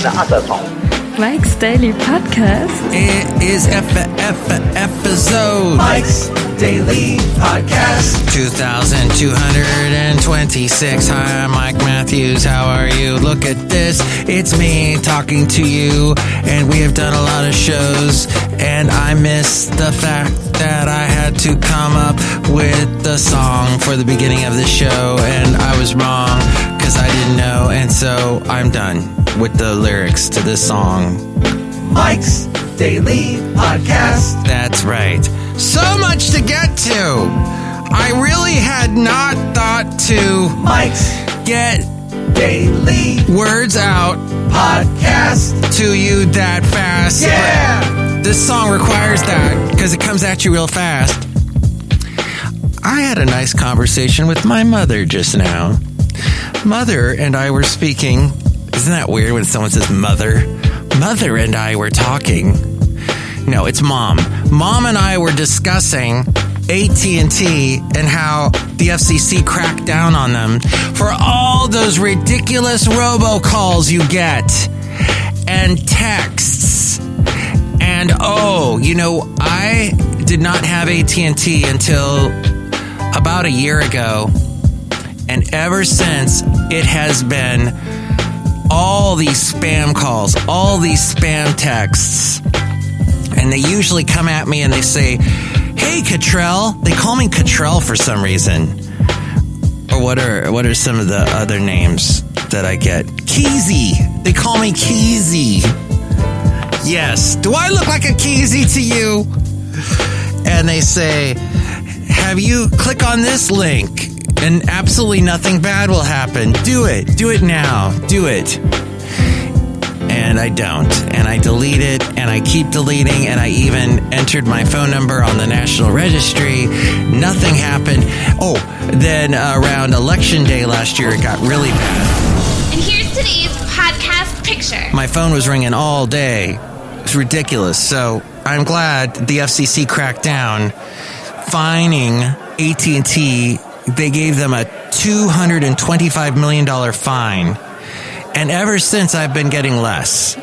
的阿瑟虫。Mike's Daily Podcast. It is episode Mike's Daily Podcast 2226. Hi, I'm Mike Matthews. How are you? Look at this. It's me talking to you, and we have done a lot of shows, and I missed the fact that I had to come up with the song for the beginning of the show, and I was wrong because I didn't know, and so I'm done with the lyrics to this song. Mike's Daily Podcast. That's right. So much to get to. I really had not thought to Mike's get Daily words out Podcast to you that fast. Yeah! But this song requires that because it comes at you real fast. I had a nice conversation with my mother just now. Mother and I were speaking. Isn't that weird when someone says mother? Mother and I were talking. No, it's mom. Mom and I were discussing AT&T and how the FCC cracked down on them for all those ridiculous robocalls you get and texts. And I did not have AT&T until about a year ago. And ever since, it has been all these spam calls, all these spam texts. And they usually come at me and they say, "Hey, Cottrell." They call me Cottrell for some reason. Or what are some of the other names that I get? Keezy. They call me Keezy. Yes. Do I look like a Keezy to you? And they say, "Have you click on this link and absolutely nothing bad will happen. Do it. Do it now. Do it." And I don't. And I delete it, and I keep deleting, and I even entered my phone number on the National Registry. Nothing happened. Oh, then around Election Day last year, it got really bad. And here's today's podcast picture. My phone was ringing all day. It's ridiculous. So I'm glad the FCC cracked down, fining AT&T. They gave them a $225 million fine. And ever since, I've been getting less.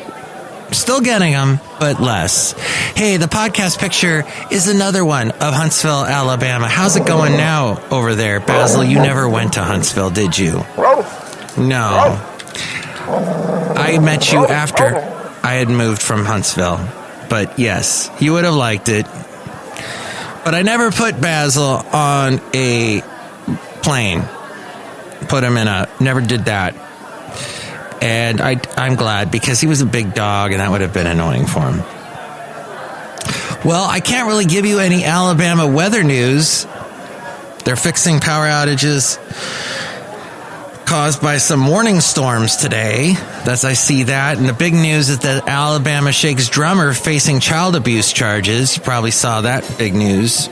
Still getting them, but less. Hey, the podcast picture is another one of Huntsville, Alabama. How's it going now over there? Basil, you never went to Huntsville, did you? No. I met you after I had moved from Huntsville. But yes, you would have liked it. But I never put Basil on a plane. Never did that. And I'm glad, because he was a big dog and that would have been annoying for him. Well, I can't really give you any Alabama weather news. They're fixing power outages caused by some warning storms today. As I see that. And the big news is that Alabama Shake's drummer facing child abuse charges. You probably saw that big news.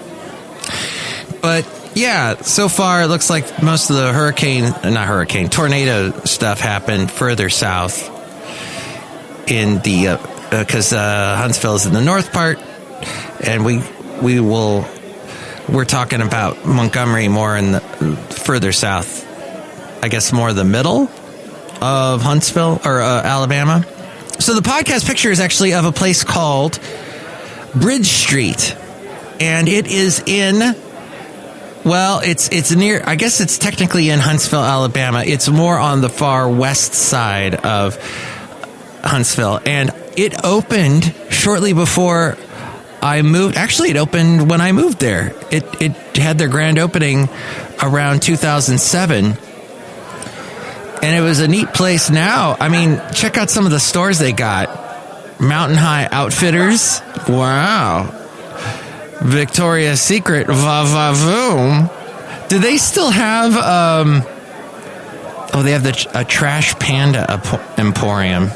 But yeah, so far it looks like most of the tornado stuff happened further south in the, because Huntsville is in the north part, and we're talking about Montgomery more in the further south, I guess more the middle of Huntsville or Alabama. So the podcast picture is actually of a place called Bridge Street, and it is in... Well, it's near, I guess it's technically in Huntsville, Alabama. It's more on the far west side of Huntsville. And it opened shortly before I moved. Actually, it opened when I moved there. It had their grand opening around 2007. And it was a neat place now. I mean, check out some of the stores they got. Mountain High Outfitters. Wow. Victoria's Secret, va-va-voom. Do they still have, they have a Trash Panda Emporium.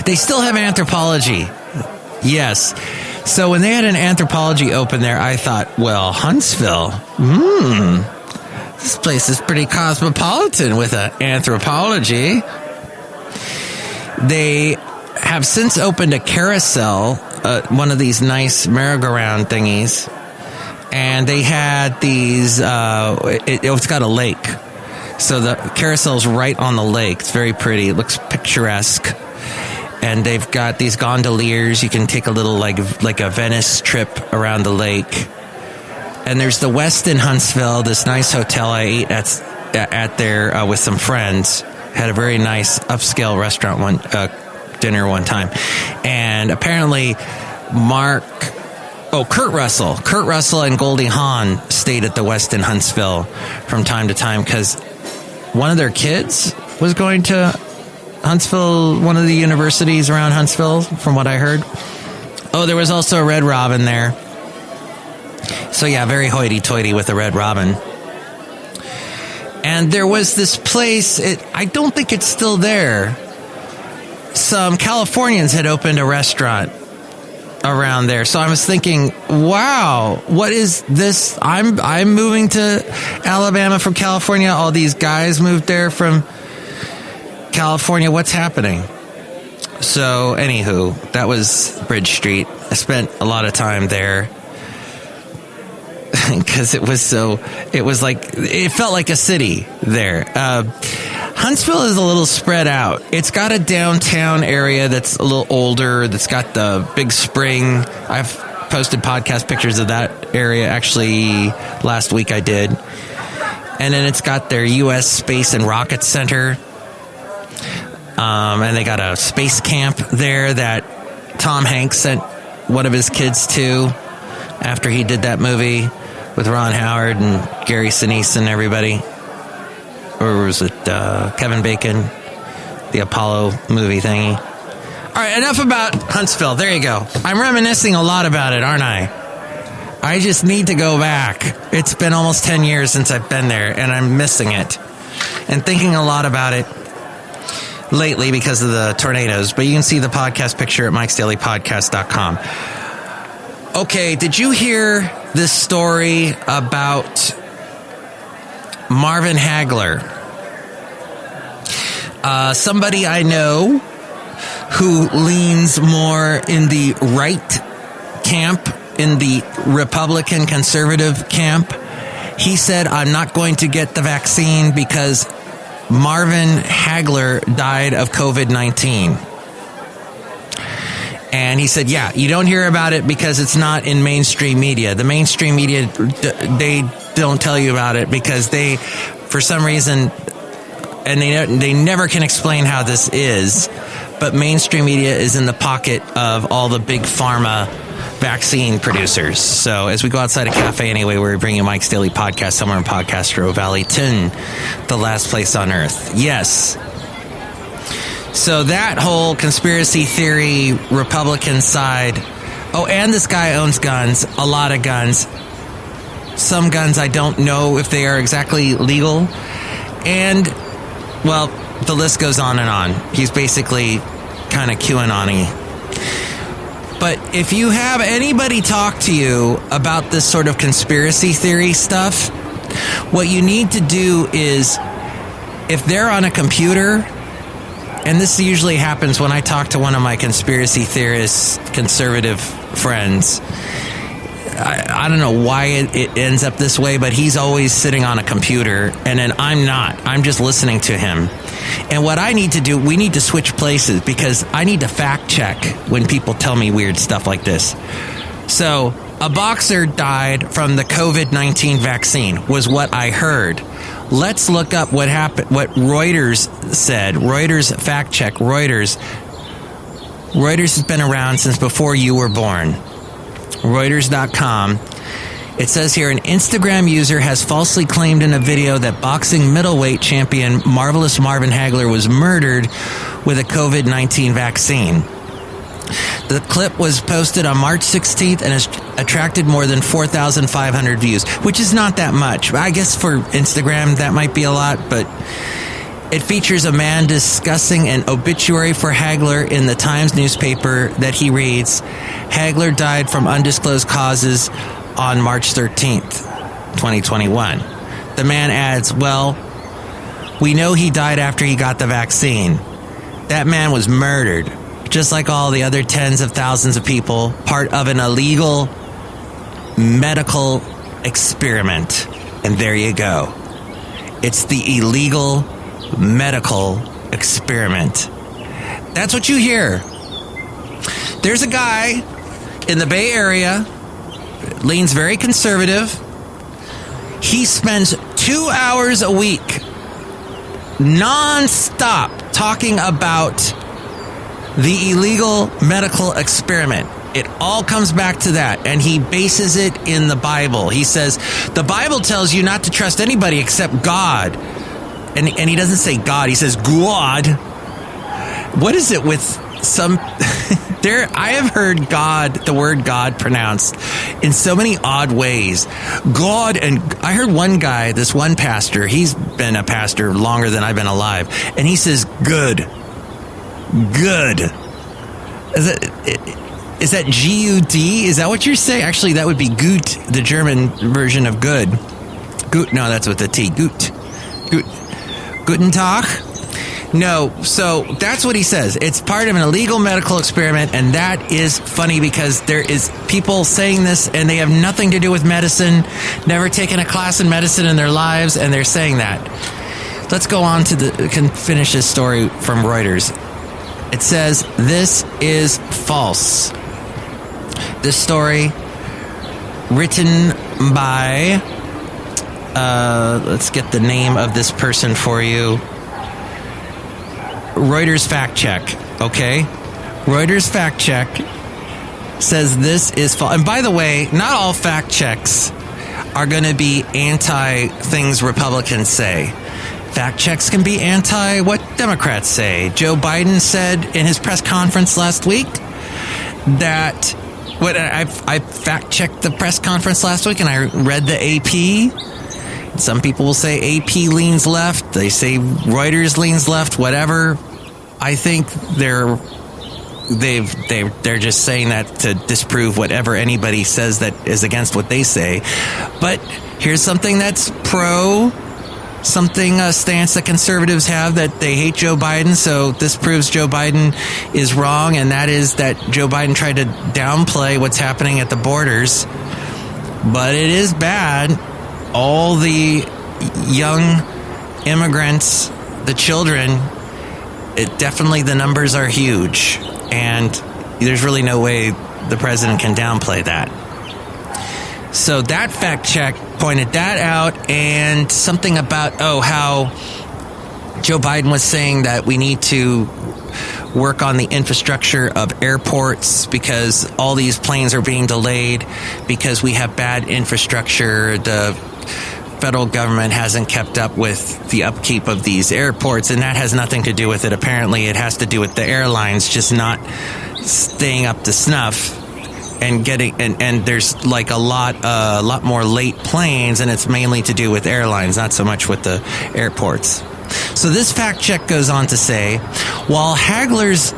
They still have Anthropologie. Yes. So when they had an Anthropologie open there, I thought, well, Huntsville, this place is pretty cosmopolitan with an Anthropologie. They have since opened a Carousel, one of these nice merry-go-round thingies, and they had these, it's got a lake, So the carousel's right on the lake. It's very pretty. It looks picturesque. And they've got these gondoliers. You can take a little like a Venice trip around the lake. And there's the Westin Huntsville, this nice hotel I ate at there with some friends. Had a very nice upscale restaurant dinner one time. And apparently Kurt Russell and Goldie Hawn stayed at the Westin Huntsville from time to time because one of their kids was going to Huntsville, one of the universities around Huntsville, from what I heard. Oh, there was also a Red Robin there. So yeah, very hoity-toity with the Red Robin. And there was this place, I don't think it's still there. Some Californians had opened a restaurant around there. So I was thinking, wow, what is this? I'm moving to Alabama from California. All these guys moved there from California. What's happening? So anywho, that was Bridge Street. I spent a lot of time there. Because it felt like a city there. Huntsville is a little spread out. It's got a downtown area that's a little older, that's got the big spring. I've posted podcast pictures of that area. Actually, last week I did. And then it's got their U.S. Space and Rocket Center. And they got a space camp there that Tom Hanks sent one of his kids to after he did that movie with Ron Howard and Gary Sinise and everybody. Or was it Kevin Bacon? The Apollo movie thingy. All right, enough about Huntsville. There you go. I'm reminiscing a lot about it, aren't I? I just need to go back. It's been almost 10 years since I've been there, and I'm missing it. And thinking a lot about it lately because of the tornadoes. But you can see the podcast picture at MikesDailyPodcast.com. Okay, did you hear this story about Marvin Hagler? Somebody I know who leans more in the right camp, in the Republican conservative camp. He said, I'm not going to get the vaccine because Marvin Hagler died of COVID-19. And he said, yeah, you don't hear about it because it's not in mainstream media. The mainstream media, they don't tell you about it because they, for some reason, and they never can explain how this is, but mainstream media is in the pocket of all the big pharma vaccine producers. So as we go outside a cafe anyway, we're bringing Mike's Daily Podcast somewhere in Podcastro Valley, the last place on earth. Yes. So that whole conspiracy theory, Republican side. Oh, and this guy owns guns, a lot of guns. Some guns I don't know if they are exactly legal. And, well, the list goes on and on. He's basically kind of QAnon-y. But if you have anybody talk to you about this sort of conspiracy theory stuff, what you need to do is, if they're on a computer, and this usually happens when I talk to one of my conspiracy theorists, conservative friends. I don't know why it ends up this way, but he's always sitting on a computer, and then I'm not. I'm just listening to him. And what I need to do, we need to switch places because I need to fact check when people tell me weird stuff like this. So, a boxer died from the COVID-19 vaccine, was what I heard. Let's look up what happened, what Reuters said. Reuters fact check. Reuters has been around since before you were born. Reuters.com. It says here, an Instagram user has falsely claimed in a video that boxing middleweight champion Marvelous Marvin Hagler was murdered with a COVID-19 vaccine. The clip was posted on March 16th and has attracted more than 4,500 views, which is not that much. I guess for Instagram that might be a lot, but it features a man discussing an obituary for Hagler in the Times newspaper that he reads, Hagler died from undisclosed causes on March 13th, 2021. The man adds, well, we know he died after he got the vaccine. That man was murdered, just like all the other tens of thousands of people, part of an illegal medical experiment. And there you go. It's the illegal medical experiment. That's what you hear. There's a guy in the Bay Area, leans very conservative. He spends 2 hours a week non-stop talking about the illegal medical experiment. It all comes back to that, and he bases it in the Bible. He says, the Bible tells you not to trust anybody except God. And he doesn't say God, he says God. What is it with some... I have heard God, the word God, pronounced in so many odd ways. God, and I heard one guy, this one pastor, he's been a pastor longer than I've been alive, and he says, good. Good. Is that G-U-D? Is that what you're saying? Actually, that would be gut, the German version of good. Gut, no, that's with the T. Gut. Guten Tag? No, so that's what he says. It's part of an illegal medical experiment, and that is funny because there is people saying this, and they have nothing to do with medicine, never taken a class in medicine in their lives, and they're saying that. Let's go on to can finish this story from Reuters. It says, this is false. This story written by, let's get the name of this person for you. Reuters fact check, okay? Reuters fact check says this is false. And by the way, not all fact checks are going to be anti things Republicans say. Fact checks can be anti what Democrats say. Joe Biden said in his press conference last week that I fact checked the press conference last week, and I read the AP. Some people will say AP leans left. They say Reuters leans left. Whatever. I think they're just saying that to disprove whatever anybody says that is against what they say. But here's something that's a stance that conservatives have, that they hate Joe Biden. So this proves Joe Biden is wrong, and that is that Joe Biden tried to downplay what's happening at the borders. But it is bad. All the young immigrants, the children, the numbers are huge. And there's really no way the president can downplay that. So that fact check pointed that out, and something about, how Joe Biden was saying that we need to work on the infrastructure of airports because all these planes are being delayed because we have bad infrastructure. The federal government hasn't kept up with the upkeep of these airports, and that has nothing to do with it. Apparently, it has to do with the airlines just not staying up to snuff. And there's like a lot more late planes, and it's mainly to do with airlines, not so much with the airports. So this fact check goes on to say, while Hagler's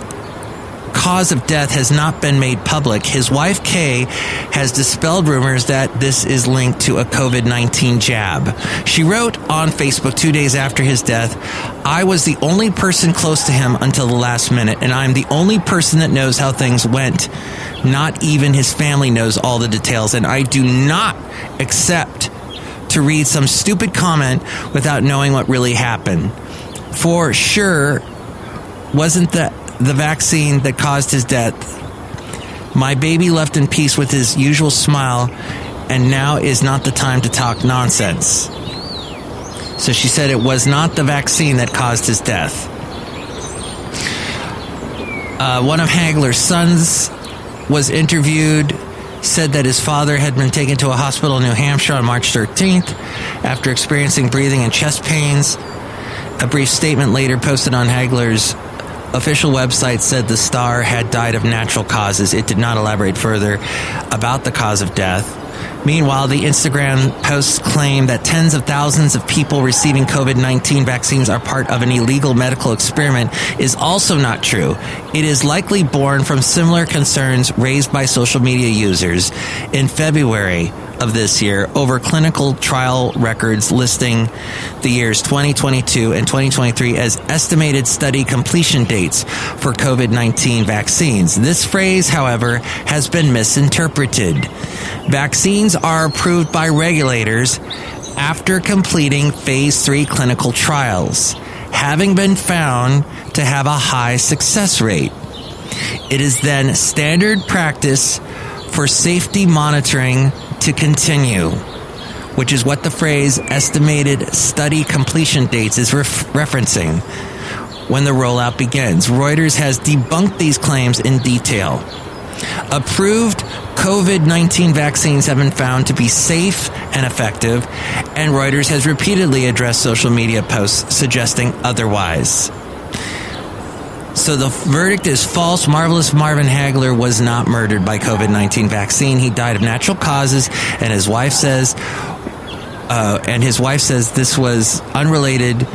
cause of death has not been made public, his wife Kay has dispelled rumors that this is linked to a COVID-19 jab. She wrote on Facebook 2 days after his death, "I was the only person close to him until the last minute, and I'm the only person that knows how things went. Not even his family knows all the details, and I do not accept to read some stupid comment without knowing what really happened. For sure, wasn't the vaccine that caused his death. My baby left in peace with his usual smile, and now is not the time to talk nonsense." So she said it was not the vaccine that caused his death. One of Hagler's sons was interviewed, said that his father had been taken to a hospital in New Hampshire on March 13th after experiencing breathing and chest pains. A brief statement later posted on Hagler's official website said the star had died of natural causes. It did not elaborate further about the cause of death. Meanwhile, the Instagram posts claim that tens of thousands of people receiving COVID-19 vaccines are part of an illegal medical experiment is also not true. It is likely born from similar concerns raised by social media users in February of this year over clinical trial records listing the years 2022 and 2023 as estimated study completion dates for COVID-19 vaccines. This phrase, however, has been misinterpreted. Vaccines are approved by regulators after completing phase 3 clinical trials, having been found to have a high success rate. It is then standard practice for safety monitoring to continue, which is what the phrase estimated study completion dates is referencing when the rollout begins. Reuters has debunked these claims in detail. Approved COVID-19 vaccines have been found to be safe and effective, and Reuters has repeatedly addressed social media posts suggesting otherwise. So the verdict is false. Marvelous Marvin Hagler was not murdered by COVID-19 vaccine. He died of natural causes, and his wife says this was unrelated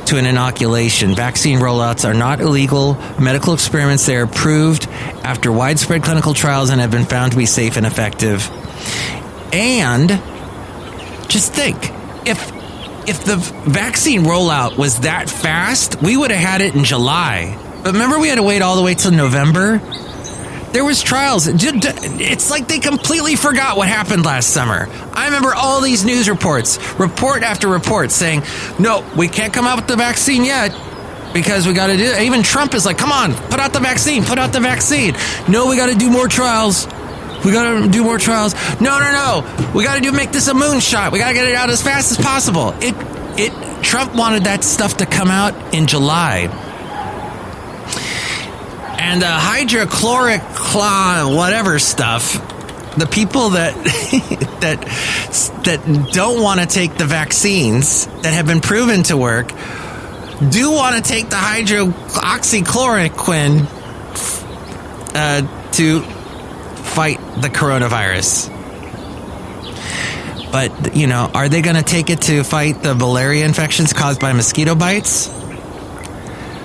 to an inoculation. Vaccine rollouts are not illegal medical experiments. They are approved after widespread clinical trials and have been found to be safe and effective. And just think, if the vaccine rollout was that fast, we would have had it in July. But remember, we had to wait all the way till November? There was trials. It's like they completely forgot what happened last summer. I remember all these news reports, report after report, saying, no, we can't come out with the vaccine yet because we got to do it. Even Trump is like, come on, put out the vaccine, put out the vaccine. No, we got to do more trials. We got to do more trials. No. We got to make this a moonshot. We got to get it out as fast as possible. Trump wanted that stuff to come out in July. And hydrochloric whatever stuff, the people that don't want to take the vaccines that have been proven to work do want to take the hydroxychloroquine to fight the coronavirus. But, are they going to take it to fight the malaria infections caused by mosquito bites?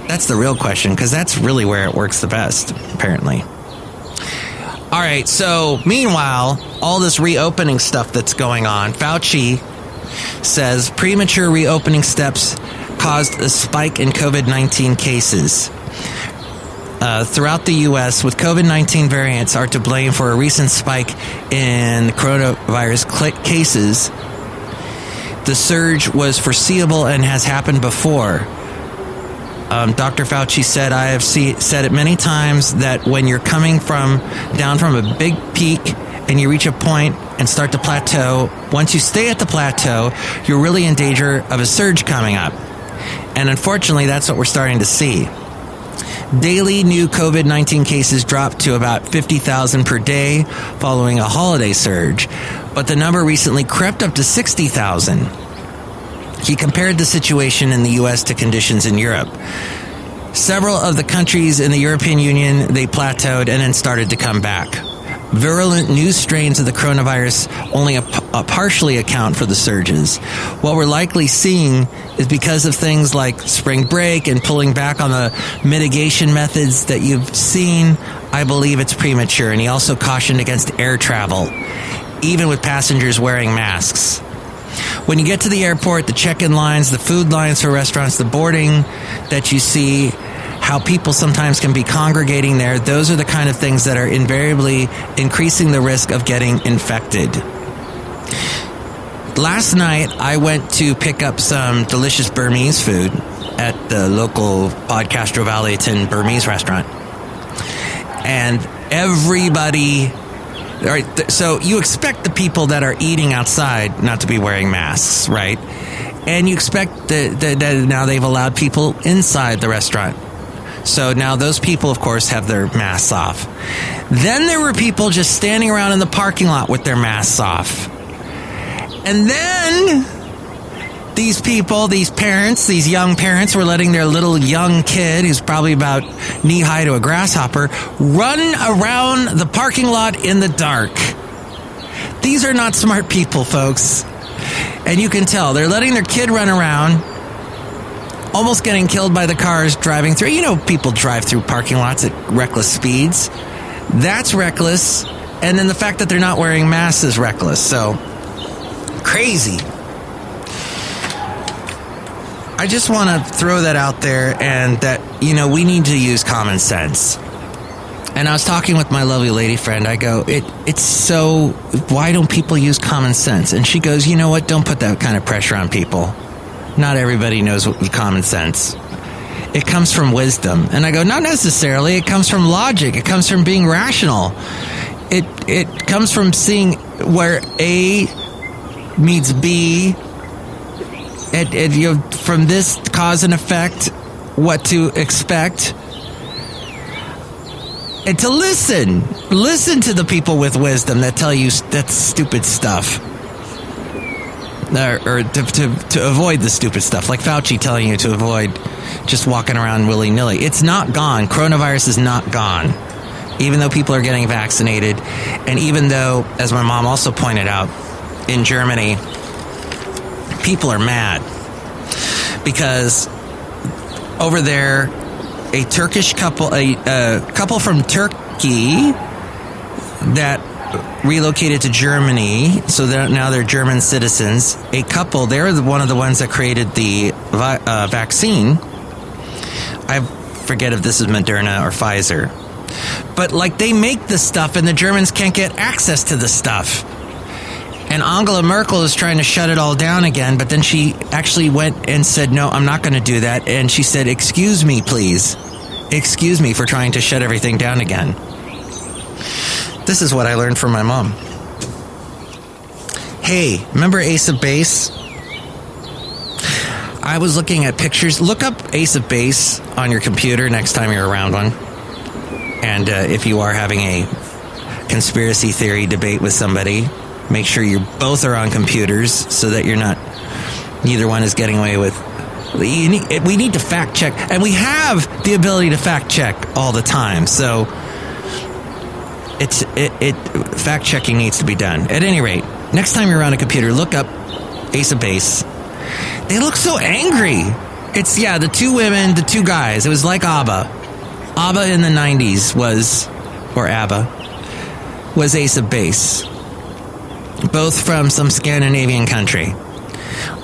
That's the real question, because that's really where it works the best, apparently. All right, so meanwhile, all this reopening stuff that's going on, Fauci says premature reopening steps caused a spike in COVID-19 cases. Throughout the U.S., with COVID-19 variants are to blame for a recent spike in coronavirus cases. The surge was foreseeable and has happened before. Dr. Fauci said, I have said it many times that when you're coming down from a big peak and you reach a point and start to plateau, once you stay at the plateau, you're really in danger of a surge coming up. And unfortunately, that's what we're starting to see. Daily new COVID-19 cases dropped to about 50,000 per day following a holiday surge, but the number recently crept up to 60,000. He compared the situation in the U.S. to conditions in Europe. Several of the countries in the European Union, they plateaued and then started to come back. Virulent new strains of the coronavirus only partially account for the surges. What we're likely seeing is because of things like spring break and pulling back on the mitigation methods that you've seen, I believe it's premature. And he also cautioned against air travel, even with passengers wearing masks. When you get to the airport, the check-in lines, the food lines for restaurants, the boarding that you see, how people sometimes can be congregating there, those are the kind of things that are invariably increasing the risk of getting infected. Last night, I went to pick up some delicious Burmese food at the local Podcastro-Valentino Burmese restaurant. And everybody... All right, so you expect the people that are eating outside not to be wearing masks, right? And you expect that now they've allowed people inside the restaurant. So now those people, of course, have their masks off. Then there were people just standing around in the parking lot with their masks off. And then these people, these parents, these young parents were letting their little young kid, who's probably about knee-high to a grasshopper, run around the parking lot in the dark. These are not smart people, folks. And you can tell. They're letting their kid run around, almost getting killed by the cars driving through. You know, people drive through parking lots at reckless speeds. That's reckless. And then the fact that they're not wearing masks is reckless. So, crazy. I just want to throw that out there, and that, we need to use common sense. And I was talking with my lovely lady friend. I go, it's so, why don't people use common sense? And she goes, you know what? Don't put that kind of pressure on people. Not everybody knows what common sense. It comes from wisdom. And I go, not necessarily. It comes from logic. It comes from being rational. It comes from seeing where A meets B. From this cause and effect, what to expect. And to listen to the people with wisdom that tell you that stupid stuff. Or to avoid the stupid stuff, like Fauci telling you to avoid just walking around willy-nilly. It's not gone. Coronavirus is not gone. Even though people are getting vaccinated, and even though, as my mom also pointed out, in Germany, people are mad. Because over there, a Turkish couple, a couple from Turkey that relocated to Germany, so now they're German citizens. A couple, they're one of the ones that created the vaccine. I forget if this is Moderna or Pfizer. But like they make the stuff and the Germans can't get access to the stuff. And Angela Merkel is trying to shut it all down again, but then she actually went and said, no, I'm not going to do that. And she said, excuse me, please. Excuse me for trying to shut everything down again. This is what I learned from my mom. Hey, remember Ace of Base? I was looking at pictures. Look up Ace of Base on your computer next time you're around one. And if you are having a conspiracy theory debate with somebody, make sure you both are on computers so that neither one is getting away with. We need to fact check, and we have the ability to fact check all the time. So fact checking needs to be done. At any rate, next time you're around a computer, look up Ace of Base. They look so angry. It's the two women, the two guys. It was like ABBA. ABBA in the 90s was Ace of Base. Both from some Scandinavian country.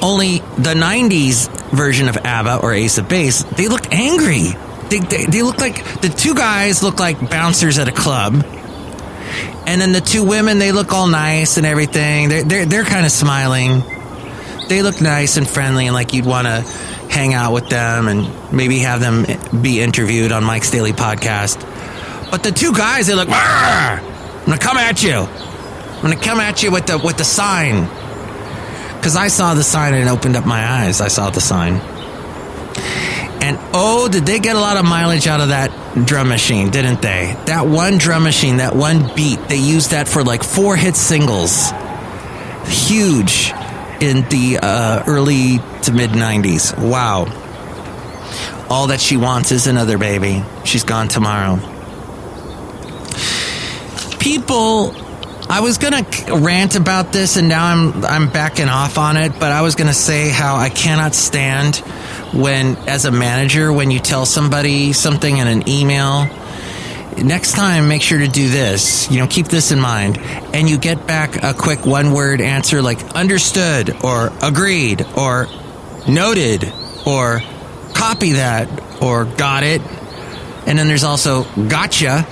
Only the 90s version of ABBA or Ace of Base, they looked angry. They look like, the two guys look like bouncers at a club. And then the two women, they look all nice and everything. They're kind of smiling. They look nice and friendly and like you'd want to hang out with them and maybe have them be interviewed on Mike's Daily Podcast. But the two guys, they look, I'm going to come at you. I'm going to come at you with the sign. Because I saw the sign and it opened up my eyes. I saw the sign. And did they get a lot of mileage out of that drum machine, didn't they? That one drum machine, that one beat, they used that for like 4 hit singles. Huge in the early to mid 90s. Wow. All that she wants is another baby. She's gone tomorrow. People, I was going to rant about this and now I'm backing off on it, but I was going to say how I cannot stand when, as a manager, when you tell somebody something in an email, next time make sure to do this, keep this in mind, and you get back a quick one-word answer like understood or agreed or noted or copy that or got it, and then there's also gotcha.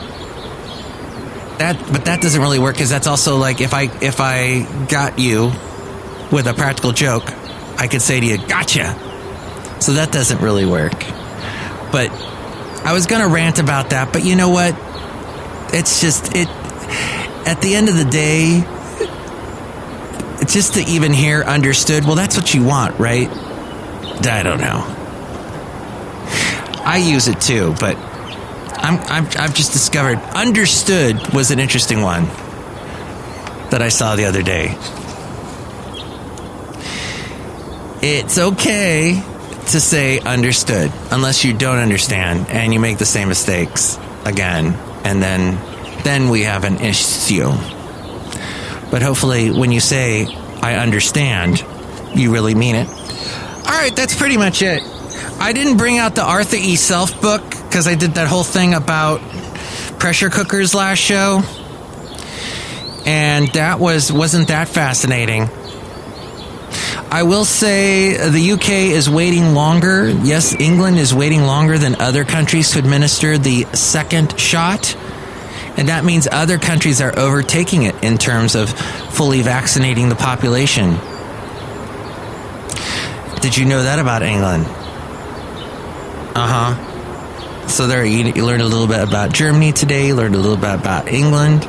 But that doesn't really work because that's also like if I got you with a practical joke, I could say to you, gotcha. So that doesn't really work. But I was going to rant about that, but you know what? It's just, at the end of the day, it's just to even hear understood. Well, that's what you want, right? I don't know. I use it too, but I've just discovered understood was an interesting one that I saw the other day. It's okay to say understood unless you don't understand and you make the same mistakes again, and then we have an issue. But hopefully when you say I understand, you really mean it. All right, that's pretty much it. I didn't bring out the Arthur E. Self book because I did that whole thing about pressure cookers last show, and that wasn't that fascinating. I will say the UK is waiting longer. Yes, England is waiting longer than other countries to administer the second shot. And that means other countries are overtaking it in terms of fully vaccinating the population. Did you know that about England? So there you learned a little bit about Germany today, you learned a little bit about England.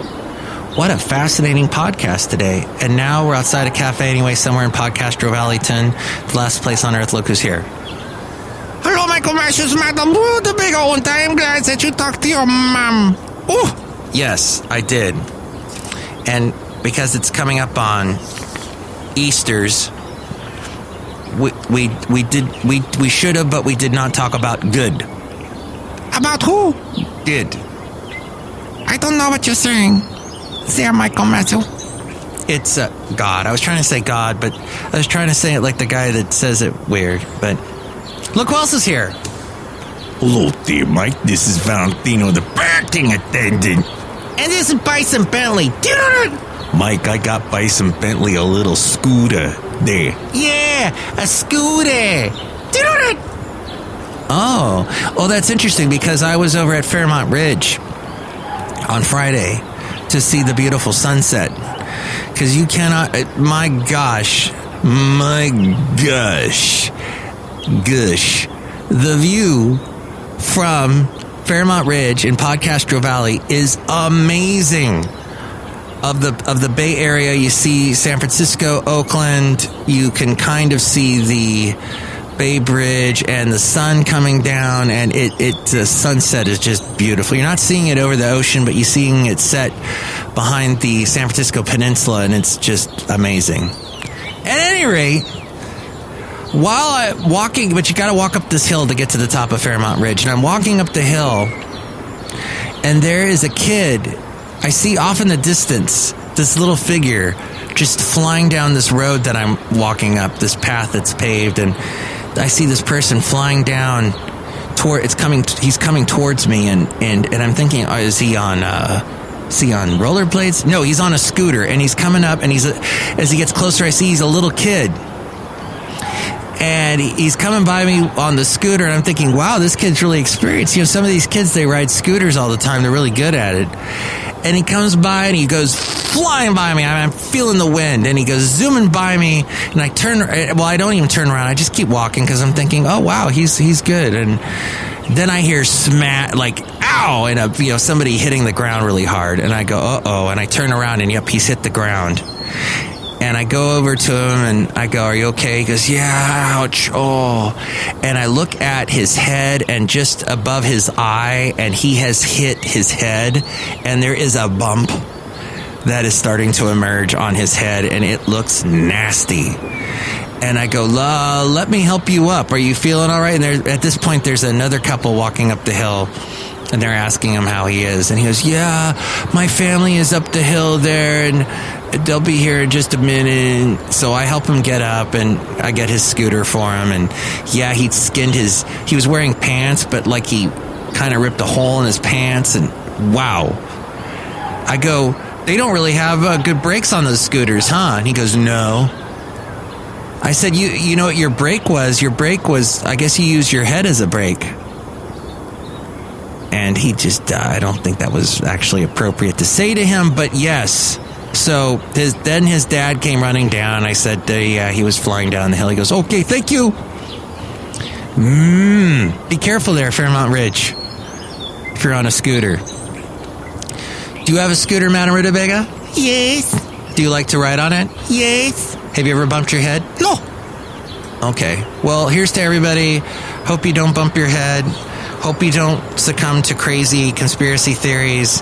What a fascinating podcast today. And now we're outside a cafe anyway, somewhere in Podcastro Valleyton, the last place on earth. Look who's here. Hello, Michael Mashers, Madame Rootabega, and I am glad that you talked to your mom. Oh, yes, I did. And because it's coming up on Easter's, we should have, but we did not talk about good. About who? Did. I don't know what you're saying. There, Michael Matthew. It's God. I was trying to say God, but I was trying to say it like the guy that says it weird. But look who else is here. Hello there, Mike. This is Valentino, the parking attendant. And this is Bison Bentley. Mike, I got Bison Bentley a little scooter there. Yeah, a scooter. Oh, that's interesting because I was over at Fairmont Ridge on Friday to see the beautiful sunset. Because you cannot, my gosh, the view from Fairmont Ridge in Podcastro Valley is amazing. Of the Bay Area, you see San Francisco, Oakland, you can kind of see the Bay Bridge and the sun coming down, and the sunset is just beautiful. You're not seeing it over the ocean, but you're seeing it set behind the San Francisco Peninsula, and it's just amazing. At any rate, while I'm walking, but you got to walk up this hill to get to the top of Fairmont Ridge, and I'm walking up the hill, and there is a kid. I see off in the distance this little figure just flying down this road that I'm walking up, this path that's paved, and I see this person flying down he's coming towards me, and I'm thinking, is he on rollerblades? No, he's on a scooter, and he's coming up, and as he gets closer, I see he's a little kid. And he's coming by me on the scooter, and I'm thinking, wow, this kid's really experienced. You know, some of these kids, they ride scooters all the time. They're really good at it. And he comes by, and he goes flying by me. I'm feeling the wind, and he goes zooming by me. And I don't even turn around. I just keep walking because I'm thinking, oh, wow, he's good. And then I hear smack, like, ow, and somebody hitting the ground really hard. And I go, uh-oh, and I turn around, and yep, he's hit the ground. And I go over to him and I go, are you okay? He goes, yeah, ouch, oh. And I look at his head and just above his eye, and he has hit his head, and there is a bump that is starting to emerge on his head, and it looks nasty. And I go, let me help you up. Are you feeling all right? And at this point, there's another couple walking up the hill, and they're asking him how he is. And he goes, yeah, my family is up the hill there, and they'll be here in just a minute. So I help him get up, and I get his scooter for him. And yeah, he was wearing pants, but like he kind of ripped a hole in his pants. And wow. I go, they don't really have good brakes on those scooters, huh? And he goes, no. I said, you know what your brake was? Your brake was, I guess you used your head as a brake. And he just, I don't think that was actually appropriate to say to him, but yes. So then his dad came running down. I said, yeah, he was flying down the hill. He goes, okay, thank you. Be careful there, Fairmont Ridge, if you're on a scooter. Do you have a scooter, Madame Rootabega? Yes. Do you like to ride on it? Yes. Have you ever bumped your head? No. Okay. Well, here's to everybody. Hope you don't bump your head. Hope you don't succumb to crazy conspiracy theories.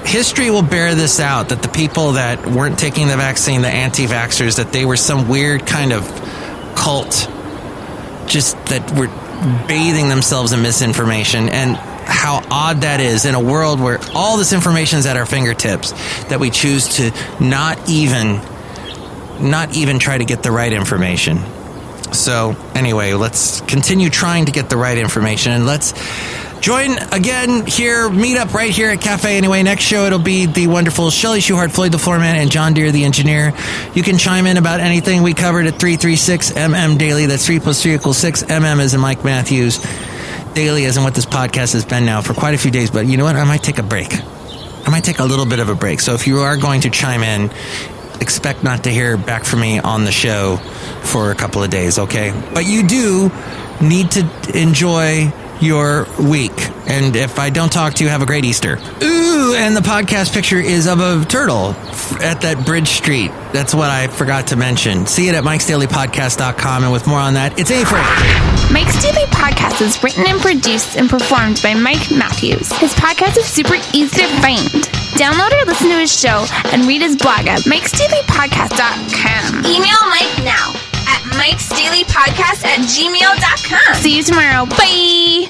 History will bear this out, that the people that weren't taking the vaccine, the anti-vaxxers, that they were some weird kind of cult, just that were bathing themselves in misinformation. And how odd that is in a world where all this information is at our fingertips, that we choose to not even try to get the right information. So anyway, let's continue trying to get the right information, and let's join again here, meet up right here at Cafe Anyway. Next show, it'll be the wonderful Chely Shoehart, Floyd the Floorman, and John Deere the engineer. You can chime in about anything we covered at 336MM Daily. That's 3 + 3 = 6. MM as in Mike Matthews. Daily as in what this podcast has been now for quite a few days. But you know what? I might take a break. I might take a little bit of a break. So if you are going to chime in, expect not to hear back from me on the show for a couple of days, okay? But you do need to enjoy your week. And if I don't talk to you, have a great Easter. Ooh, and the podcast picture is of a turtle at that Bridge Street. That's what I forgot to mention. See it at MikesDailyPodcast.com, and with more on that, it's April. Mike's Daily Podcast is written and produced and performed by Mike Matthews. His podcast is super easy to find. Download or listen to his show and read his blog at MikesDailyPodcast.com. Email Mike now at MikesDailyPodcast@gmail.com. See you tomorrow. Bye!